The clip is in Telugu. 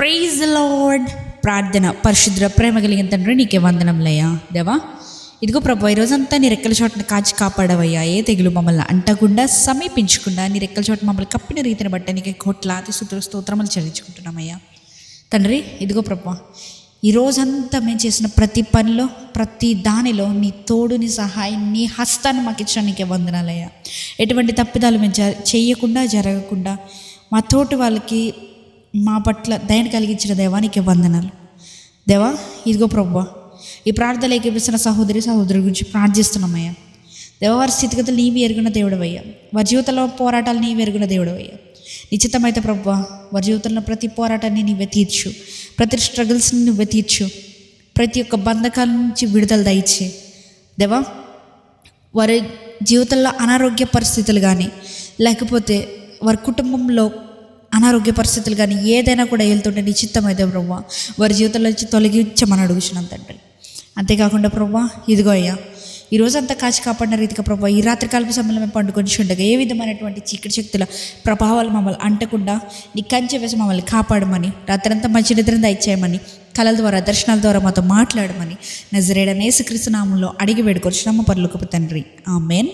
Praise lord. ప్రార్థన. పరిశుద్ర ప్రేమ కలిగిన తండ్రి, నీకే వందనంలయ్యా. దేవా, ఇదిగో ప్రభు, ఈరోజంతా నీ రెక్కల చోటను కాచి కాపాడవయ్యా. ఏ తెగులు మమ్మల్ని అంటకుండా సమీపించకుండా నీ రెక్కల చోట మమ్మల్ని కప్పిన రీతిని బట్టి నీకు కోట్లాది స్తోత్రములు చెల్లించుకుంటున్నామయ్యా. తండ్రి, ఇదిగో ప్రభు, ఈరోజంతా మేము చేసిన ప్రతి పనిలో, ప్రతి దానిలో నీ తోడు, నీ సహాయం, నీ హస్తాన్ని మాకు ఇచ్చిన నీకే వందనాలయ్యా. ఎటువంటి తప్పిదాలు మేము చేయకుండా, జరగకుండా మా తోటి వాళ్ళకి మా పట్ల దయను కలిగించిన దేవానికి వందనాలు. దేవా, ఇదిగో ప్రభువా, ఈ ప్రార్థనలు ఏకీపిస్తున్న సహోదరి గురించి ప్రార్థిస్తున్నామయ్యా. దేవా, వారి స్థితిగతులు నీవి ఎరుగున దేవుడవయ్యా. వారి జీవితంలో పోరాటాలు నీవి ఎరుగున దేవుడవయ్యా. నిశ్చితమైతే ప్రభువా, వారి జీవితంలో ప్రతి పోరాటాన్ని నీవే తీర్చు, ప్రతి స్ట్రగుల్స్ని నువ్వే తీర్చు, ప్రతి ఒక్క బంధకాల నుంచి విడుదల దయచే. దేవా, వారి జీవితంలో అనారోగ్య పరిస్థితులు కానీ, లేకపోతే వారి కుటుంబంలో అనారోగ్య పరిస్థితులు కానీ ఏదైనా కూడా వెళ్తుంటే నిశ్చితమైతే ప్రభువా, వారి జీవితంలో నుంచి తొలగించమని అడుగుచున్నాం తండ్రి. అంతేకాకుండా ప్రభువా, ఇదిగో అయ్యా, ఈరోజంతా కాచి కాపాడిన రీతిగా ప్రభువా, ఈ రాత్రి కాలపు సమయంలో మేము పండుకొని ఉండగా ఏ విధమైనటువంటి చీకటి శక్తుల ప్రభావాలు మమ్మల్ని అంటకుండా నీ కంచె వేసి మమ్మల్ని కాపాడమని, రాత్రంతా మంచి నిద్రను దయచేయమని, కళల ద్వారా, దర్శనాల ద్వారా మాతో మాట్లాడమని నజరేయుడైన యేసుక్రీస్తు నామములో అడిగి వేడుకొచ్చున్నాము పరలోకపు తండ్రి. ఆమేన్.